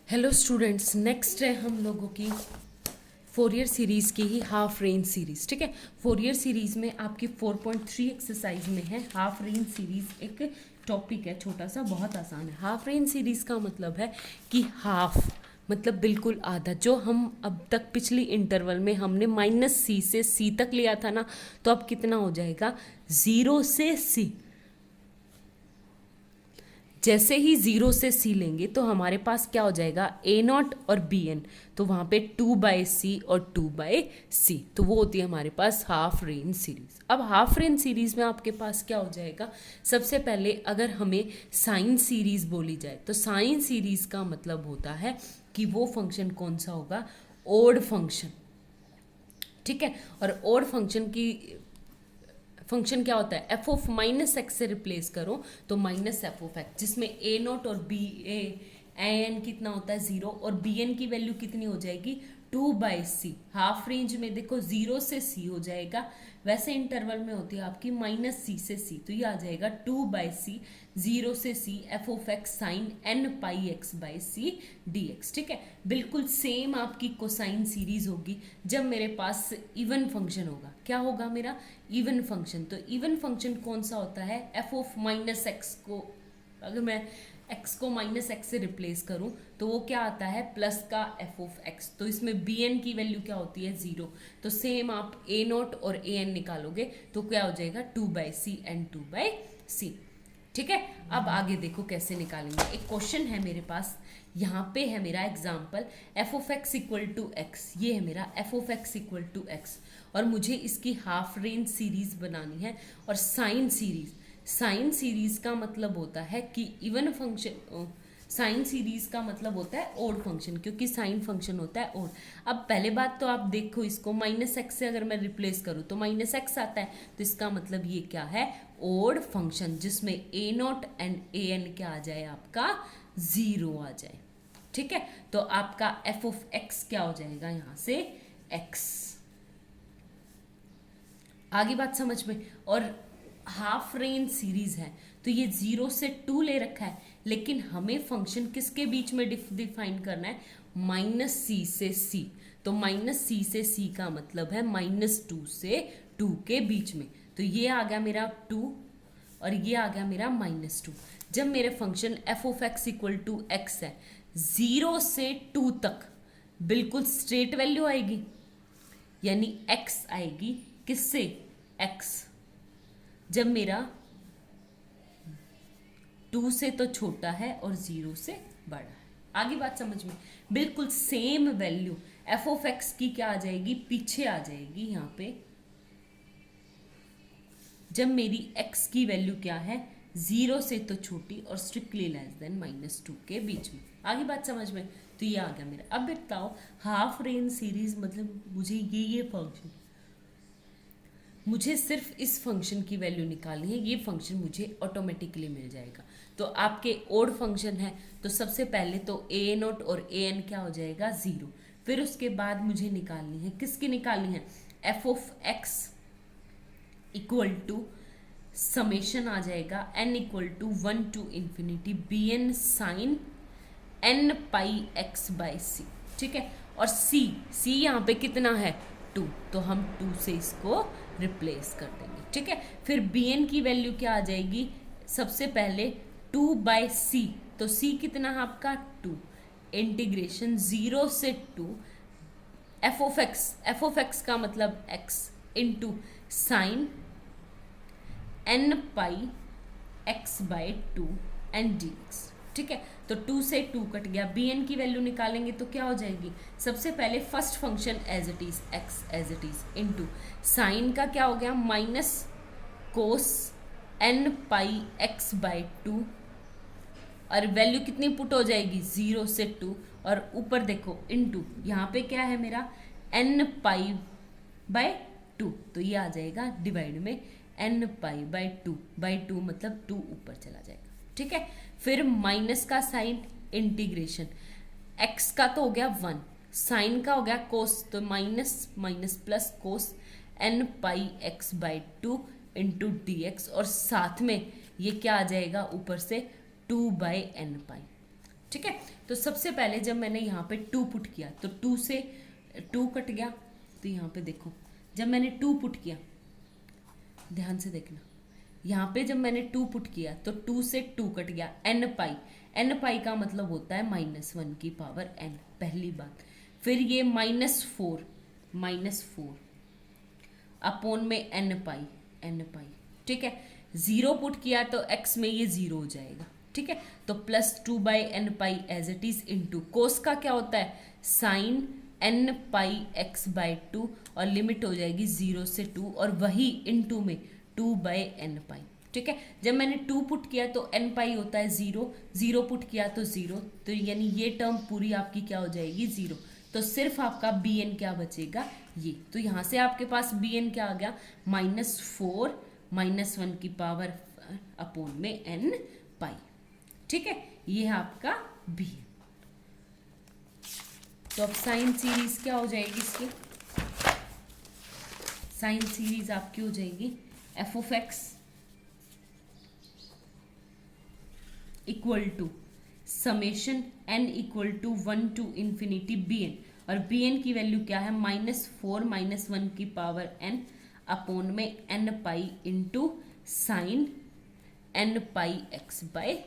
Hello students, next है हम लोगों की फोरियर सीरीज़ की ही हाफ रेंज सीरीज़। ठीक है, फोरियर सीरीज़ में आपकी 4.3 एक्सरसाइज में है हाफ रेंज सीरीज़। एक टॉपिक है छोटा सा, बहुत आसान है। हाफ रेंज सीरीज़ का मतलब है कि हाफ मतलब बिल्कुल आधा। जो हम अब तक पिछली इंटरवल में हमने -c से c तक लिया था ना, तो अब कितना हो जाएगा 0 से c। जैसे ही 0 से c लेंगे तो हमारे पास क्या हो जाएगा a0 और bn, तो वहाँ पे 2/c और 2/c, तो वो होती है हमारे पास हाफ रेंज सीरीज। अब हाफ रेंज सीरीज में आपके पास क्या हो जाएगा, सबसे पहले अगर हमें साइन सीरीज बोली जाए तो साइन सीरीज का मतलब होता है कि वो फंक्शन कौन सा होगा, ओड फंक्शन। ठीक है, और ओड फंक्शन की फंक्शन क्या होता है, एफ ऑफ माइनस एक्स से रिप्लेस करो तो माइनस एफ ऑफ एक्स, जिसमें ए नॉट और बी एन कितना होता है 0, और बी एन की वैल्यू कितनी हो जाएगी 2/c। हाफ रेंज में देखो 0 से c हो जाएगा, वैसे इंटरवल में होती है आपकी -c से c, तो ये आ जाएगा 2/c 0 से c F of X sine n πx/c dx। ठीक है, बिल्कुल सेम आपकी कोसाइन सीरीज होगी जब मेरे पास इवन फंक्शन होगा। क्या होगा मेरा इवन फंक्शन, तो इवन फंक्शन कौन सा होता है, एफ ऑफ माइनस एक्स को अगर मैं x को -x से रिप्लेस करूं तो वो क्या आता है प्लस का एफ ऑफ एक्स, तो इसमें bn की वैल्यू क्या होती है 0, तो सेम आप a0 और an निकालोगे तो क्या हो जाएगा 2/c एंड 2/c। ठीक है, अब आगे देखो कैसे निकालेंगे। एक क्वेश्चन है मेरे पास, यहाँ पे है मेरा example F of x equal to X, ये है मेरा F of x equal to X, और मुझे इसकी हाफ रेंज सीरीज बनानी है। और साइन सीरीज का मतलब होता है कि इवन फंक्शन, साइन सीरीज का मतलब होता है ओड फंक्शन, क्योंकि साइन फंक्शन होता है ओड। अब पहले बात तो आप देखो, इसको -x से अगर मैं रिप्लेस करूँ तो -x आता है, तो इसका मतलब ये क्या है ओड फंक्शन, जिसमें a0 एंड an क्या आ जाए आपका 0 आ जाए। ठीक है, तो आपका एफ ऑफ एक्स क्या हो जाएगा यहाँ से x। आगे बात समझ में। और हाफ रेंज सीरीज है तो ये 0 से 2 ले रखा है, लेकिन हमें फंक्शन किसके बीच में डिफाइन करना है, -c से c, तो -c से c का मतलब है -2 से 2 के बीच में, तो ये आ गया मेरा 2 और ये आ गया मेरा -2। जब मेरे function f of x equal to X है, 0 से 2 तक बिल्कुल स्ट्रेट वैल्यू आएगी, यानी x आएगी किससे x, जब मेरा 2 से तो छोटा है और 0 से बड़ा है। आगे बात समझ में, बिल्कुल same value F of x की क्या आ जाएगी, पीछे आ जाएगी यहाँ पे, जब मेरी x की वैल्यू क्या है 0 से तो छोटी और स्ट्रिक्टली लेस देन -2 के बीच में। आगे बात समझ में, तो ये आ गया मेरा। अब बताओ हाफ रेंज सीरीज मतलब मुझे ये फंक्शन, मुझे सिर्फ इस फंक्शन की वैल्यू निकालनी है, ये फंक्शन मुझे ऑटोमेटिकली मिल जाएगा। तो आपके ओड फंक्शन है तो सबसे पहले तो a0 और an क्या हो जाएगा 0, फिर उसके बाद मुझे निकालनी है, किसकी निकालनी है, f of x equal to summation आ जाएगा n equal to 1 to ∞ bn sine n πx/c। ठीक है, और c यहाँ पे कितना है 2, तो हम 2 से इसको रिप्लेस कर देंगे। ठीक है, फिर bn की वैल्यू क्या आ जाएगी, सबसे पहले 2/c, तो c कितना है आपका 2, इंटीग्रेशन 0 से 2 एफ ऑफ एक्स का मतलब x into sine n πx/2 and dx। ठीक है, तो 2 से 2 कट गया, bn की वैल्यू निकालेंगे तो क्या हो जाएगी, सबसे पहले first function as it is x as it is into sine का क्या हो गया माइनस कोस n πx/2, और वैल्यू कितनी पुट हो जाएगी 0 से 2, और ऊपर देखो इंटू यहाँ पे क्या है मेरा n π/2, तो ये आ जाएगा डिवाइड में n π/2 मतलब 2 ऊपर चला जाएगा। ठीक है, फिर माइनस का साइन इंटीग्रेशन, x का तो हो गया 1, साइन का हो गया कोस, तो minus minus plus cos n πx/2 into dx, और साथ में ये क्या आ जाएगा ऊपर से 2/nπ। ठीक है। तो सबसे पहले जब मैंने यहाँ पे 2 पुट किया तो 2 से 2 कट गया, तो यहाँ पे देखो जब मैंने 2 पुट किया, ध्यान से देखना, यहाँ पे जब मैंने 2 पुट किया तो 2 से 2 कट गया, n पाई, n पाई का मतलब होता है -1 की पावर n, पहली बात। फिर ये -4 अपोन में n पाई, ठीक है। 0 पुट किया तो x में ये 0 हो जाएगा, ठीक है। तो +2/n pi as it is into cos का क्या होता है sin n पाई x/2 और लिमिट हो जाएगी 0 से 2 और वही इंटू में 2/n पाई, ठीक है। जब मैंने 2 पुट किया तो n पाई होता है 0 पुट किया तो 0, तो यानी ये टर्म पूरी आपकी क्या हो जाएगी 0। तो सिर्फ आपका bn क्या बचेगा ये, तो यहाँ से आपके पास bn क्या आ गया -4 -1 की पावर अपोन में n पाई, ठीक है। ये है आपका bn। तो अब साइन सीरीज क्या हो जाएगी इसकी, साइन सीरीज आपकी हो जाएगी f(x) equal to summation n equal to 1 to ∞ bn, और bn की वैल्यू क्या है -4 -1 की पावर n अपोन में n pi into sine n pi x/2,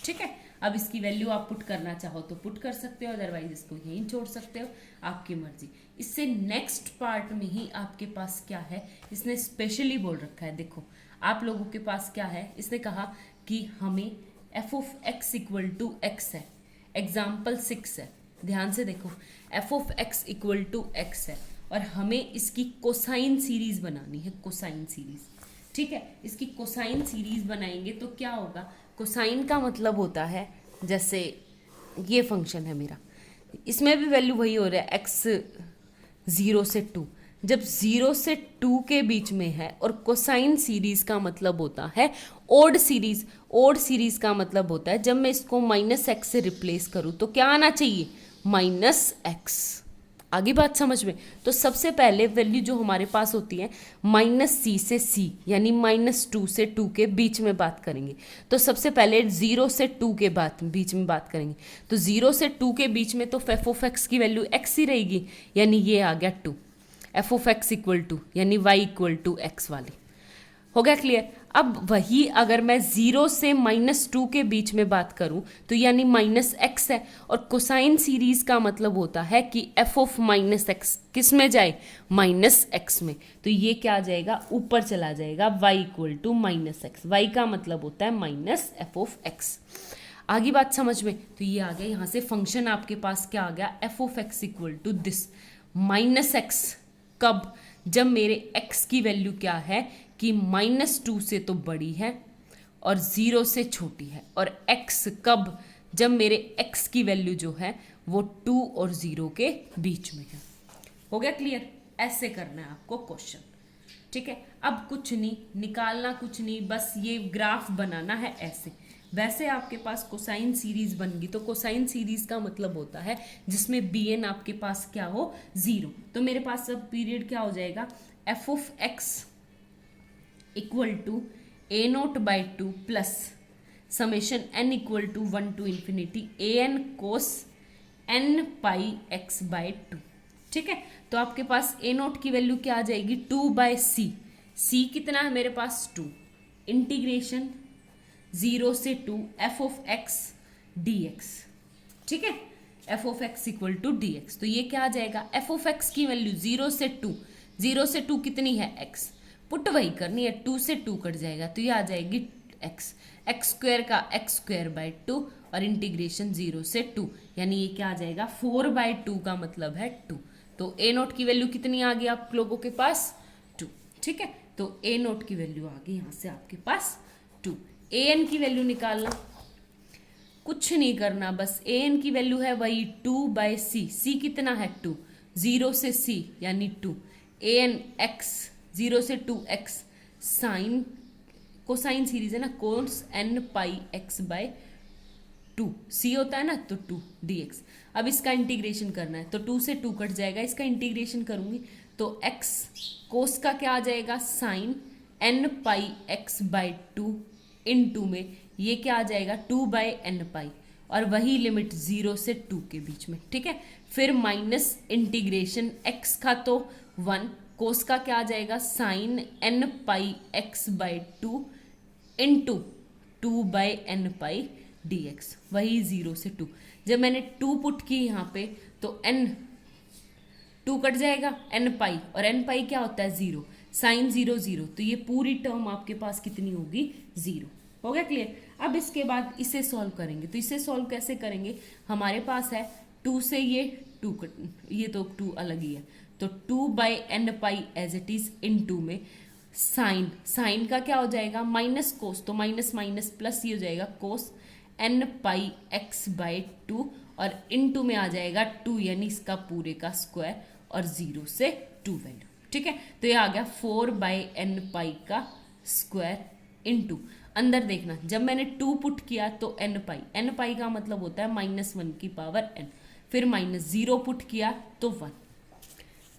ठीक है। अब इसकी वैल्यू आप पुट करना चाहो तो पुट कर सकते हो, अदरवाइज इसको यहीं छोड़ सकते हो, आपकी मर्जी। इससे नेक्स्ट पार्ट में ही आपके पास क्या है, इसने स्पेशली बोल रखा है, देखो आप लोगों के पास क्या है, इसने कहा कि हमें f(x) इक्वल टू x है, एग्जाम्पल 6 है, ध्यान से देखो f(x) इक्वल टू x है और हमें इसकी कोसाइन सीरीज बनानी है, कोसाइन सीरीज, ठीक है। इसकी कोसाइन सीरीज बनाएंगे तो क्या होगा, कोसाइन का मतलब होता है जैसे ये फंक्शन है मेरा, इसमें भी वैल्यू वही हो रहा है x 0 से 2, जब 0 से 2 के बीच में है, और कोसाइन सीरीज का मतलब होता है ओड सीरीज, ओड सीरीज का मतलब होता है जब मैं इसको -x से रिप्लेस करूं तो क्या आना चाहिए -x। आगे बात समझ में, तो सबसे पहले वैल्यू जो हमारे पास होती है -c से c, यानी -2 से 2 के बीच में बात करेंगे। तो सबसे पहले 0 से 2 के बीच में बात करेंगे, तो 0 से 2 के बीच में तो f(x) की वैल्यू x ही रहेगी, यानी ये आ गया 2, f(x) इक्वल टू यानी y इक्वल टू x वाली, हो गया क्लियर। अब वही अगर मैं 0 से -2 के बीच में बात करूं तो यानी -x है, और कोसाइन सीरीज का मतलब होता है कि f(-x) किस में जाए -x में, तो ये क्या आ जाएगा ऊपर चला जाएगा y equal to -x, y का मतलब होता है -f(x). आगे बात समझ में, तो ये आ गया, यहाँ से फंक्शन आपके पास क्या आ गया f(x) equal to this -x, कब, जब मेरे x की वैल्यू क्या है कि -2 से तो बड़ी है और 0 से छोटी है, और x कब, जब मेरे x की वैल्यू जो है वो 2 और 0 के बीच में है। हो गया क्लियर, ऐसे करना है आपको क्वेश्चन, ठीक है। अब कुछ नहीं निकालना, कुछ नहीं, बस ये ग्राफ बनाना है ऐसे। वैसे आपके पास कोसाइन सीरीज बन गई, तो कोसाइन सीरीज का मतलब होता है जिसमें bn आपके पास क्या हो 0, तो मेरे पास अब पीरियड क्या हो जाएगा f(x) equal to a0/2 plus summation n equal to 1 to ∞ an cos n pi x/2, ठीक है। तो आपके पास a0 की वैल्यू क्या आ जाएगी 2/c, c कितना है मेरे पास 2, इंटीग्रेशन 0 से 2 f(x) dx, ठीक है, f(x) इक्वल टू dx। तो ये क्या आ जाएगा f(x) की वैल्यू 0 से 2, 0 से 2 कितनी है x, पुट वही करनी है, 2 से 2 कट जाएगा तो ये आ जाएगी x² का x²/2 और इंटीग्रेशन 0 से 2, यानी ये क्या आ जाएगा 4/2 का मतलब है 2। तो a0 की वैल्यू कितनी आ गई आप लोगों के पास 2, ठीक है। तो a0 की वैल्यू आ गई यहाँ से आपके पास 2। an की वैल्यू निकालना, कुछ नहीं करना, बस an की वैल्यू है वही 2/c, c कितना है 2, 0 से c यानी 2, an x 0 से 2x साइन, कोसाइन सीरीज है ना, कोस n पाई x/2, c होता है ना तो 2 dx। अब इसका इंटीग्रेशन करना है तो 2 से 2 कट जाएगा, इसका इंटीग्रेशन करूंगी तो x कोस का क्या आ जाएगा sine n pi x/2 into में ये क्या आ जाएगा 2/n पाई, और वही लिमिट 0 से 2 के बीच में, ठीक है। फिर माइनस इंटीग्रेशन x का तो 1, कोस का क्या आ जाएगा sine n pi x by 2 into 2 by n pi dx, वही 0 से 2। जब मैंने 2 पुट की यहाँ पे तो n 2 कट जाएगा, n पाई, और n पाई क्या होता है 0, साइन 0 0, तो ये पूरी टर्म आपके पास कितनी होगी 0। हो गया क्लियर। अब इसके बाद इसे सॉल्व करेंगे, तो इसे सॉल्व कैसे करेंगे, हमारे पास है 2 से ये 2 ये तो 2 अलग ही है, तो 2 by n pi as it is इन 2 में साइन का क्या हो जाएगा माइनस कोस, तो माइनस माइनस प्लस ये हो जाएगा कोस एन पाई एक्स बाई 2, और इन 2 में आ जाएगा 2 यानी इसका पूरे का स्क्वायर और 0 से 2 वैल्यू, ठीक है। तो ये आ गया 4 बाई एन पाई का स्क्वायर इंटू, अंदर देखना जब मैंने 2 पुट किया तो एन पाई का मतलब होता है -1 की पावर n, फिर -0 पुट किया तो 1,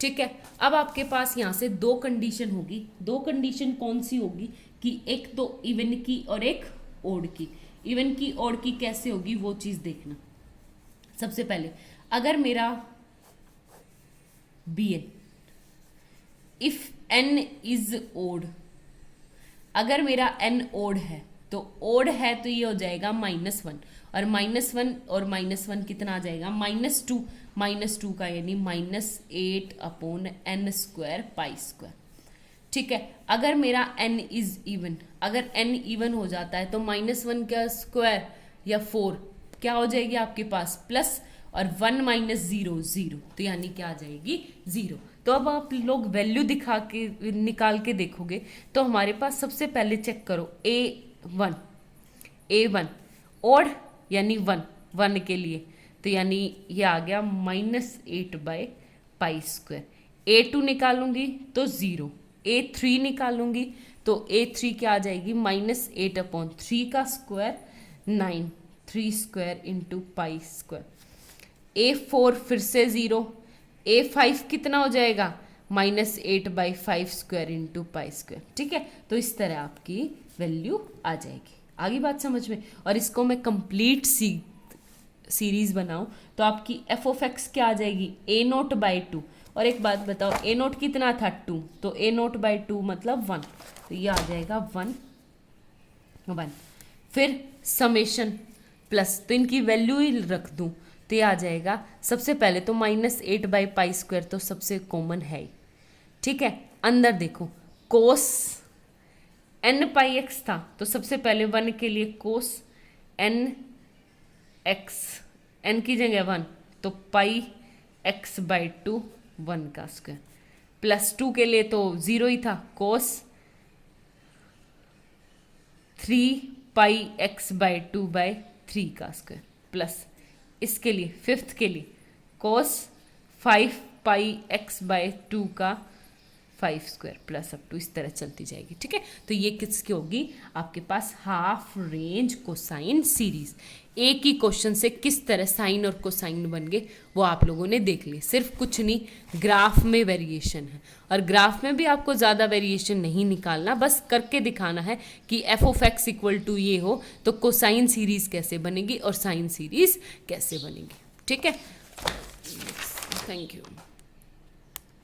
ठीक है। अब आपके पास यहाँ से 2 कंडीशन होगी, 2 कंडीशन कौन सी होगी कि एक तो इवन की और एक ओड की। इवन की ओड की कैसे होगी वो चीज देखना। सबसे पहले अगर मेरा bn if n is odd, अगर मेरा n ओड है तो ओड है तो ये हो जाएगा -1, और -1 और -1 कितना आ जाएगा -2 का यानी -8/n² पाई स्क्वायर, ठीक है। अगर मेरा n इज इवन, अगर n इवन हो जाता है तो -1 का स्क्वायर या 4 क्या हो जाएगी आपके पास प्लस, और 1 - 0 0, तो यानी क्या आ जाएगी 0। तो अब आप लोग वैल्यू दिखा के निकाल के देखोगे तो हमारे पास सबसे पहले चेक करो a1 ओड यानी 1 के लिए, तो यानी ये आ गया -8/π²। a2 निकालूंगी तो 0, a3 निकालूंगी तो a3 क्या आ जाएगी -8/3 का स्क्वायर 9, 3² इंटू π²। a4 फिर से 0, a5 कितना हो जाएगा -8/5² इंटू π², ठीक है। तो इस तरह आपकी वैल्यू आ जाएगी। आगे बात समझ में। और इसको मैं कंप्लीट सीरीज बनाऊं तो आपकी f(x) क्या आ जाएगी a0/2, और एक बात बताओ a0 कितना था 2, तो a0/2 मतलब 1, तो ये आ जाएगा 1 फिर समेशन प्लस, तो इनकी वैल्यू ही रख दूं तो ये आ जाएगा सबसे पहले तो -8/π² तो सबसे कॉमन है ही, ठीक है। अंदर देखो कोस n/x था तो सबसे पहले 1 के लिए कोस nx, n की जगह 1 तो πx/2 1 का स्क्वायर, प्लस 2 के लिए तो 0 ही था कोस 3πx/2/3 का स्क्वायर, प्लस इसके लिए फिफ्थ के लिए कोस 5πx/2 का 5² प्लस अप टू इस तरह चलती जाएगी, ठीक है। तो ये किसकी होगी आपके पास हाफ रेंज कोसाइन सीरीज। एक ही क्वेश्चन से किस तरह साइन और कोसाइन बन गए वो आप लोगों ने देख लिया। सिर्फ कुछ नहीं, ग्राफ में वेरिएशन है, और ग्राफ में भी आपको ज़्यादा वेरिएशन नहीं निकालना, बस करके दिखाना है कि f(x) = ये हो तो कोसाइन सीरीज कैसे बनेगी और साइन सीरीज कैसे बनेगी, ठीक है। Thank you.